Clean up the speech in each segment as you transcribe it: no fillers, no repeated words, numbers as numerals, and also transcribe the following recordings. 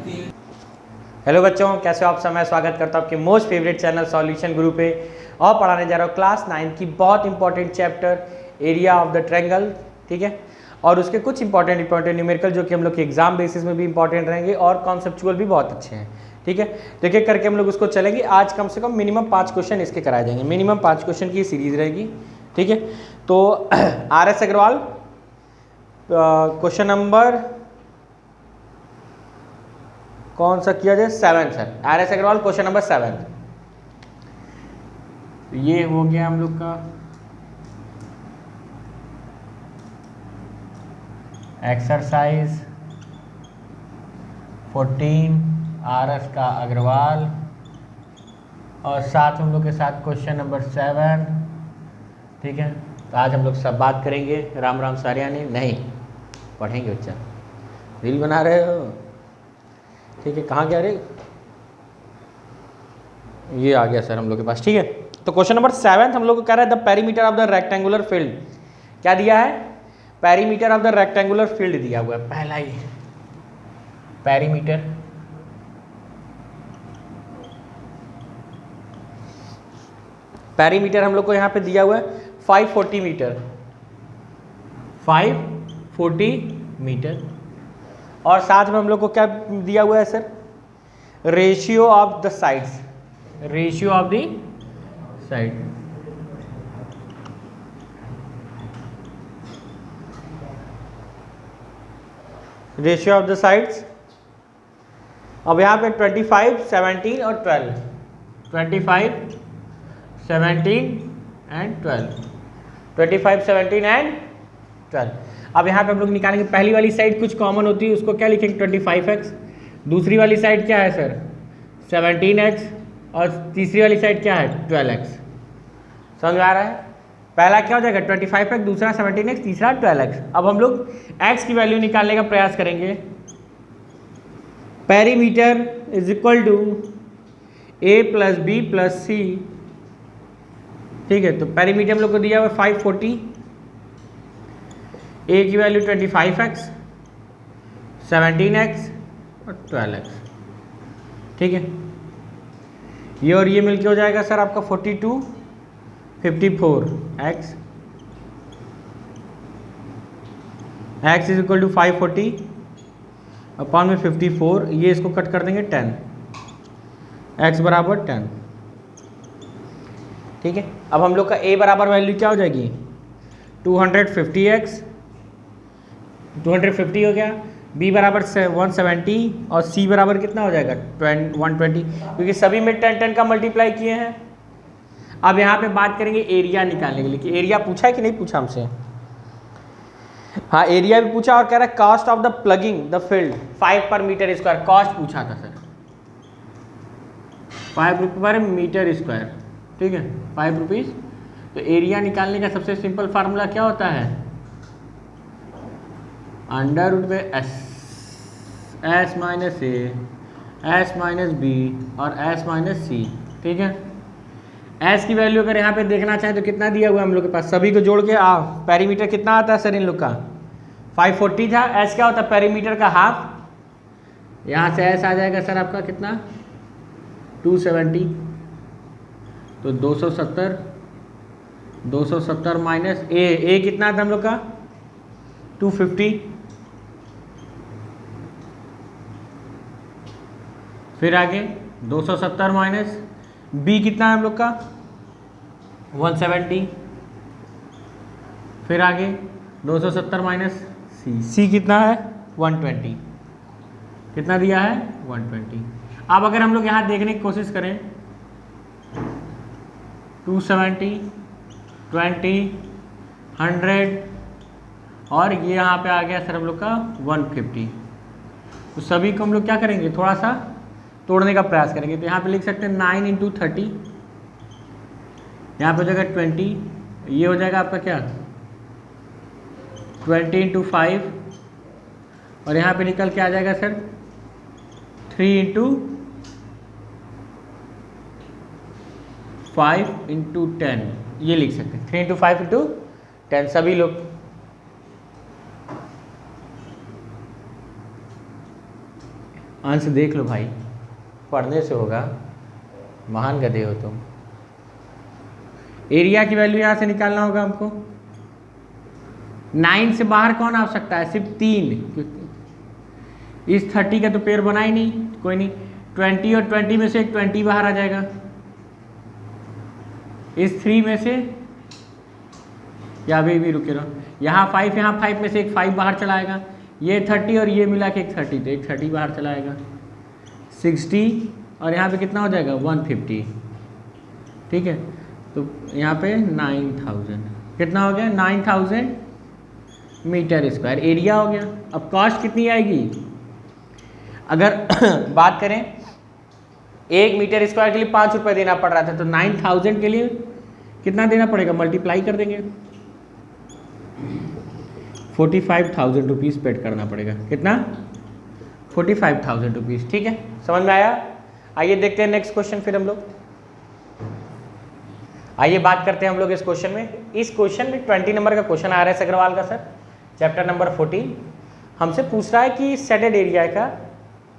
Hello बच्चों, कैसे हो आप सब। मैं स्वागत करता हूँ आपके मोस्ट फेवरेट चैनल सॉल्यूशन गुरु पे और पढ़ाने जा रहा हूँ क्लास 9 की बहुत important chapter area of the triangle. ठीक है, और उसके कुछ इंपॉर्टेंट न्यूमेरिकल जो कि हम लोग के एग्जाम बेसिस में भी इंपॉर्टेंट रहेंगे और कॉन्सेप्चुअल भी बहुत अच्छे हैं। ठीक है, तो एक करके हम लोग उसको चलेंगे। आज कम से कम मिनिमम 5 क्वेश्चन इसके कराए जाएंगे। मिनिमम 5 क्वेश्चन की सीरीज रहेगी। ठीक है, तो RS अग्रवाल क्वेश्चन नंबर कौन सा किया जाए, 7 sir. RS Agarwal question number 7। ये हो गया हम लोग का एक्सरसाइज 14 RS का अग्रवाल और साथ हम लोग के साथ क्वेश्चन नंबर 7। ठीक है, तो आज हम लोग सब बात करेंगे। राम राम सारियानी नहीं पढ़ेंगे बच्चा, रील बना रहे हो। ठीक है, कहाँ गया रे, ये आ गया सर हम लोग के पास। ठीक है, तो क्वेश्चन नंबर 7 हम लोग को कह रहा है the perimeter of the rectangular field. क्या दिया है? Perimeter of the rectangular field दिया हुआ है। पहला ही पेरीमीटर हम लोग को यहाँ पे दिया हुआ है 540 मीटर, 540 मीटर। और साथ में हम लोग को क्या दिया हुआ है sir? Ratio of the sides, ratio of the side. Ratio of the sides. अब यहाँ पे 25, 17 और 12, 25, 17 एंड 12, 25, 17 एंड 12। अब यहाँ पे हम लोग निकालेंगे। पहली वाली साइड कुछ कॉमन होती है, उसको क्या लिखेंगे? 25x। दूसरी वाली साइड क्या है सर? 17x। और तीसरी वाली साइड क्या है? 12x। समझ में आ रहा है? पहला क्या हो जाएगा? 25x, दूसरा 17x, तीसरा 12x। अब हम लोग x की वैल्यू निकालने का प्रयास करेंगे। Perimeter is equal to a plus B plus C. ठीक है, तो पेरीमीटर हम लोग को दिया हुआ 540, a की वैल्यू 25x, 17x और 12x। ठीक है, ये और ये मिलके हो जाएगा सर आपका 42, 54x। x is equal to 540 upon में 54। ये इसको कट कर देंगे 10, x बराबर 10। ठीक है, अब हम लोग का a बराबर वैल्यू क्या हो जाएगी? 250x, 250 हो गया। b बराबर 170 और c बराबर कितना हो जाएगा? 120, क्योंकि सभी में 10 10 का मल्टीप्लाई किए हैं। अब यहाँ पे बात करेंगे एरिया निकालने के लिए कि एरिया पूछा है कि नहीं पूछा हमसे। हाँ, एरिया भी पूछा और कह रहा है cost of the plugging the field 5 पर मीटर स्क्वायर। कॉस्ट पूछा था सर, 5 रुपये पर मीटर स्क्वायर। ठीक है, 5 रुपीज़। तो एरिया निकालने का सबसे सिंपल फार्मूला क्या होता है? अंडर रूट में एस माइनस ए, एस माइनस बी और एस माइनस सी। ठीक है, एस की वैल्यू अगर यहाँ पे देखना चाहें तो कितना दिया हुआ है हम लोग के पास? सभी को जोड़ के पेरीमीटर कितना आता है सर इन लोग का? 540 था। एस क्या होता है? पेरीमीटर का हाफ। यहाँ से एस आ जाएगा सर आपका कितना? 270। तो 270 माइनस ए कितना था हम लोग का? 250। फिर आगे 270 माइनस बी कितना है हम लोग का? 170। फिर आगे 270 माइनस सी कितना है? 120। कितना दिया है? 120। अब अगर हम लोग यहाँ देखने की कोशिश करें 270, 20, 100 और ये यहाँ पे आ गया सर हम लोग का 150। तो सभी को हम लोग क्या करेंगे? थोड़ा सा तोड़ने का प्रयास करेंगे। तो यहाँ पे लिख सकते हैं 9 × 30, यहाँ पे हो जाएगा 20। ये हो जाएगा आपका क्या? 20 × 5 और यहाँ पे निकल के आ जाएगा सर 3 × 5 × 10। ये लिख सकते हैं 3 × 5 × 10। सभी लोग अंश देख लो भाई, पढ़ने से होगा, महान गधे हो तुम। एरिया की वैल्यू यहाँ से निकालना होगा हमको। 9 से बाहर कौन आ सकता है? सिर्फ 3। इस 30 का तो पेड़ बना ही नहीं, कोई नहीं। 20 और 20 में से एक 20 बाहर आ जाएगा। इस 3 में से, या अभी भी रुके रहो, यहाँ 5, यहाँ 5 में से एक 5 बाहर चला आएगा। ये 30 और ये मिला के एक 30, तो एक 30 बाहर चला आएगा। 60 और यहाँ पे कितना हो जाएगा? 150। ठीक है, तो यहाँ पे 9000 कितना हो गया? 9000 मीटर स्क्वायर एरिया हो गया। अब कॉस्ट कितनी आएगी? अगर बात करें 1 मीटर स्क्वायर के लिए 5 रुपये देना पड़ रहा था, तो 9000 के लिए कितना देना पड़ेगा? मल्टीप्लाई कर देंगे, 45,000 रुपीज़ पेड करना पड़ेगा। कितना? 45,000 रुपीज़। ठीक है, समझ में आया? आइए देखते हैं नेक्स्ट क्वेश्चन। फिर हम लोग आइए बात करते हैं हम लोग इस क्वेश्चन में। इस क्वेश्चन में 20 नंबर का क्वेश्चन आ रहा है अग्रवाल का सर, चैप्टर नंबर 14। हमसे पूछ रहा है कि शेडेड एरिया का,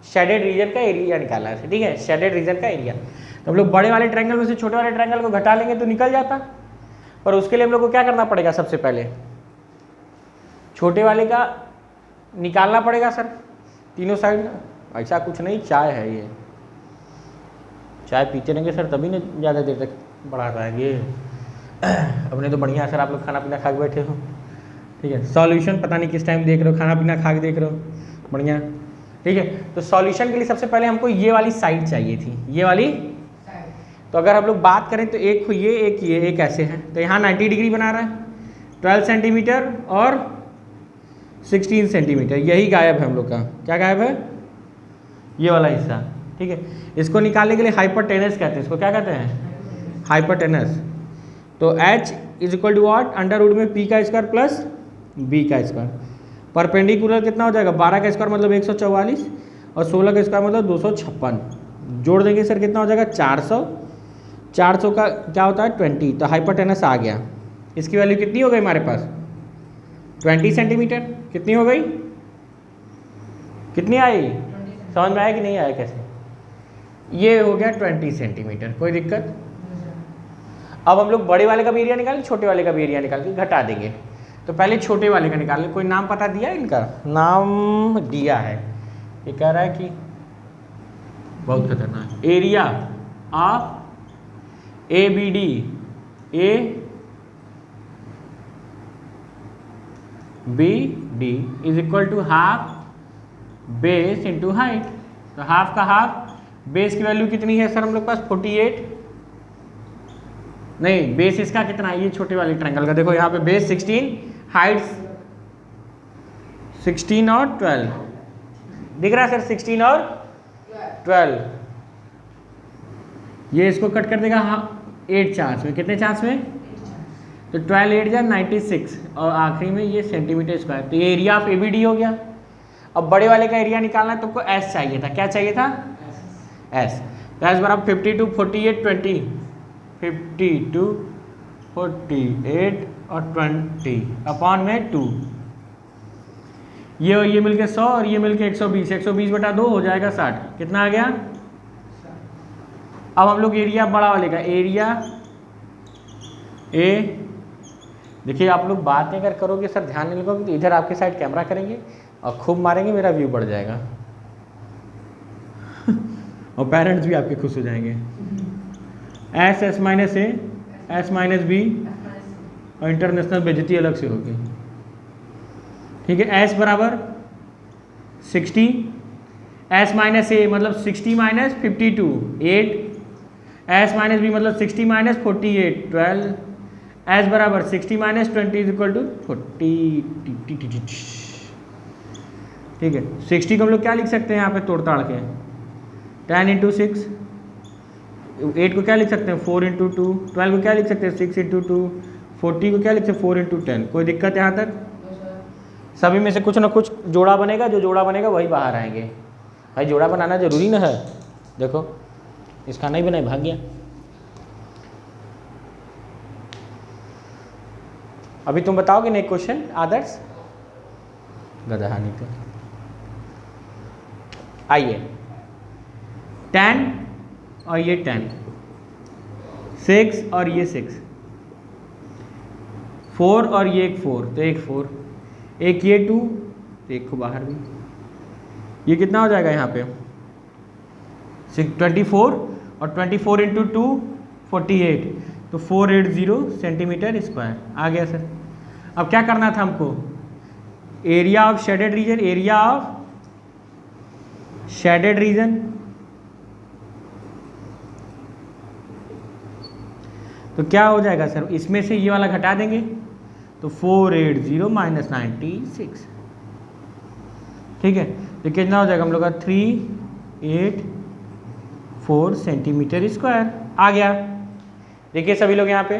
शेडेड रीजन का एरिया निकालना है। ठीक है, शेडेड रीजन का एरिया। तो हम लोग बड़े वाले ट्रायंगल में से छोटे वाले ट्रायंगल को घटा लेंगे तो निकल जाता, पर उसके लिए हम लोग को क्या करना पड़ेगा? सबसे पहले छोटे वाले का निकालना पड़ेगा सर, तीनों साइड। ऐसा कुछ नहीं, चाय है ये, चाय पीते रहेंगे सर तभी ना ज़्यादा देर तक बढ़ा पाएंगे। अपने तो बढ़िया सर, आप लोग खाना पीना खा के बैठे हो। ठीक है, सॉल्यूशन पता नहीं किस टाइम देख रहे हो, खाना पीना खा के देख रहे हो, बढ़िया। ठीक है, तो सॉल्यूशन के लिए सबसे पहले हमको ये वाली साइड चाहिए थी, ये वाली। तो अगर हम लोग बात करें तो एक ये, एक ये, एक ऐसे है, तो यहाँ 90 डिग्री बना रहा है। 12 सेंटीमीटर और 16 सेंटीमीटर, यही गायब है हम लोग का। क्या गायब है? ये वाला हिस्सा। ठीक है, इसको निकालने के लिए हाइपोटेनस कहते हैं। इसको क्या कहते हैं? हाइपोटेनस। तो h is equal to what? Under root में p का स्क्वायर प्लस b का स्क्वायर। परपेंडिकुलर कितना हो जाएगा? 12 का स्क्वायर मतलब 144 और 16 का स्क्वायर मतलब 256। जोड़ देंगे सर, कितना हो जाएगा? 400। 400 का क्या होता है? 20। तो हाइपोटेनस आ गया। इसकी वैल्यू कितनी हो गई हमारे पास? 20 सेंटीमीटर। कितनी हो गई? कितनी आई? समझ में आया कि नहीं आया? कैसे? ये हो गया 20 सेंटीमीटर। कोई दिक्कत? अब हम लोग बड़े वाले का भी एरिया निकालें, छोटे वाले का भी एरिया निकाल के घटा देंगे। तो पहले छोटे वाले का निकालें। कोई नाम पता दिया है? इनका नाम दिया है। ये कह रहा है कि बहुत खतरनाक area of ABD, ABD is equal to half base into height. तो हाफ का हाफ, बेस की वैल्यू कितनी है सर हम लोग पास? 48। नहीं, बेस इसका कितना है? ये छोटे वाले ट्रायंगल का देखो, यहाँ पे बेस 16, हाइट 16 और 12 दिख रहा है सर, 16 और 12। ये इसको कट कर देगा 8 चांस में। कितने चांस में? तो 12 8 जा 96 और आखिरी में ये सेंटीमीटर स्क्वायर। तो ये एरिया ऑफ ABD हो गया। अब बड़े वाले का एरिया निकालना है, तो आपको S चाहिए था। क्या चाहिए था? S। तो S बराबर 52 48 20, 52 48 और 20 अपॉन में 2। ये मिलके 100 और ये मिलके 120। 120 बटा 2 हो जाएगा 60। कितना आ गया? अब हम लोग एरिया बड़ा वाले का, एरिया A, देखिए आप लोग बातें अगर करोगे सर, ध्यान नहीं लगोगे तो इधर आपके साइड कैमरा करेंगे और खूब मारेंगे, मेरा व्यू बढ़ जाएगा और पेरेंट्स भी आपके खुश हो जाएंगे। S S minus A, S minus B और इंटरनेशनल बेइज्जती अलग से होगी। ठीक है, S बराबर 60, S माइनस A मतलब 60 माइनस 52 8, S माइनस B मतलब 60 माइनस 48 12, S बराबर 60 माइनस 20 इज इक्वल टू 40। ठीक है, 60 को हम लोग क्या लिख सकते हैं यहाँ पे तोड़ ताड़ के? 10 इंटू 6। 8 को क्या लिख सकते हैं? 4 इंटू 2। 12 को क्या लिख सकते हैं? 6 इंटू 2। 40 को क्या लिख सकते हैं? 4 इंटू 10। कोई दिक्कत यहाँ तक? सभी में से कुछ ना कुछ जोड़ा बनेगा, जो जोड़ा बनेगा वही बाहर आएंगे। भाई जोड़ा बनाना जरूरी ना है। देखो इसका नहीं बनाए, भाग गया। अभी तुम बताओगे नहीं क्वेश्चन आदर्श? गधा नहीं तो आइए 10 और ये 10, 6 और ये 6, 4 और ये एक 4, तो एक 4, एक ये 2, तो एक को बाहर भी, ये कितना हो जाएगा यहाँ पे 24 और 24 इंटू 2 48, तो 480 सेंटीमीटर स्क्वायर आ गया सर। अब क्या करना था हमको, area of shaded region, area of shaded region, तो क्या हो जाएगा सर, इसमें से ये वाला घटा देंगे तो 480 माइनस 96, ठीक है, तो कितना हो जाएगा हम लोग का 384 सेंटीमीटर स्क्वायर आ गया। देखिए सभी लोग यहाँ पे